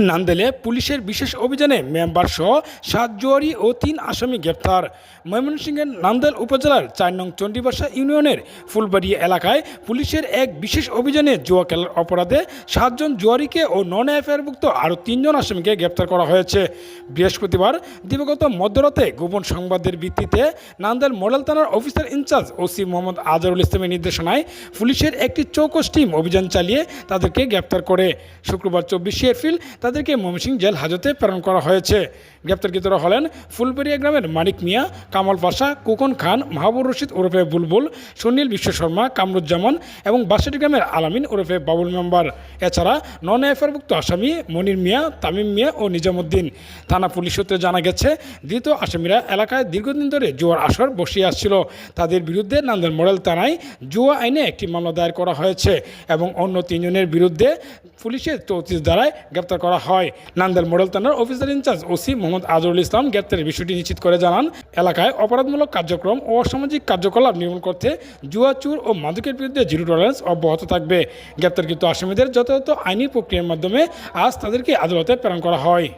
নান্দেলে পুলিশের বিশেষ অভিযানে মেম্বার সহ 7 জুয়ারি ও 3 আসামি গ্রেপ্তার। ময়মনসিংহের নান্দেল উপজেলার 4 নং চণ্ডীবাসা ইউনিয়নের ফুলবাড়িয়া এলাকায় পুলিশের এক বিশেষ অভিযানে জুয়া খেলার অপরাধে 7 জন জুয়ারিকে ও নন এফআইআরভুক্ত আরও 3 জন আসামিকে গ্রেপ্তার করা হয়েছে। বৃহস্পতিবার দিবাগত মধ্যরাতে গোপন সংবাদের ভিত্তিতে নান্দেল মডেল থানার officer in charge OC Mohammad Azharul ইসলামের নির্দেশনায় পুলিশের একটি চৌকস টিম অভিযান চালিয়ে তাদেরকে গ্রেপ্তার করে। শুক্রবার 24 এপ্রিল তাদেরকে ময়মনসিংহ জেল হাজতে প্রেরণ করা হয়েছে। গ্রেপ্তারকৃতরা হলেন ফুলবাড়িয়া গ্রামের মানিক মিয়া, কামাল পাশা, কুকন খান, মাহবুব রশিদ ওরফে বুলবুল, সুনীল বিশ্ব শর্মা, কামরুজ্জামান এবং বাসাটি গ্রামের আলামিন ওরফে বাবুল মেম্বার। এছাড়া নন এফআইআরভুক্ত আসামি মনির মিয়া, তামিম মিয়া ও নিজামুদ্দিন। থানা পুলিশ সূত্রে জানা গেছে, ধৃত আসামিরা এলাকায় দীর্ঘদিন ধরে জুয়ার আসর বসিয়ে আসছিল। তাদের বিরুদ্ধে নান্দেল মডেল থানায় জুয়া আইনে একটি মামলা দায়ের করা হয়েছে এবং অন্য 3 জনের বিরুদ্ধে পুলিশের 34 ধারায় গ্রেপ্তার করা হয়। নান্দেল মডেল থানার officer in charge OC Mohammad Azharul Islam গ্রেপ্তারের বিষয়টি নিশ্চিত করে জানান, এলাকায় অপরাধমূলক কার্যক্রম ও অসামাজিক কার্যকলাপ নির্মূল করতে জুয়া, চুর ও মাদকের বিরুদ্ধে জিরো টলারেন্স অব্যাহত থাকবে। গ্রেপ্তারকৃত আসামিদের যথাযথ আইনি প্রক্রিয়ার মাধ্যমে আজ তাদেরকে আদালতে প্রেরণ করা হয়।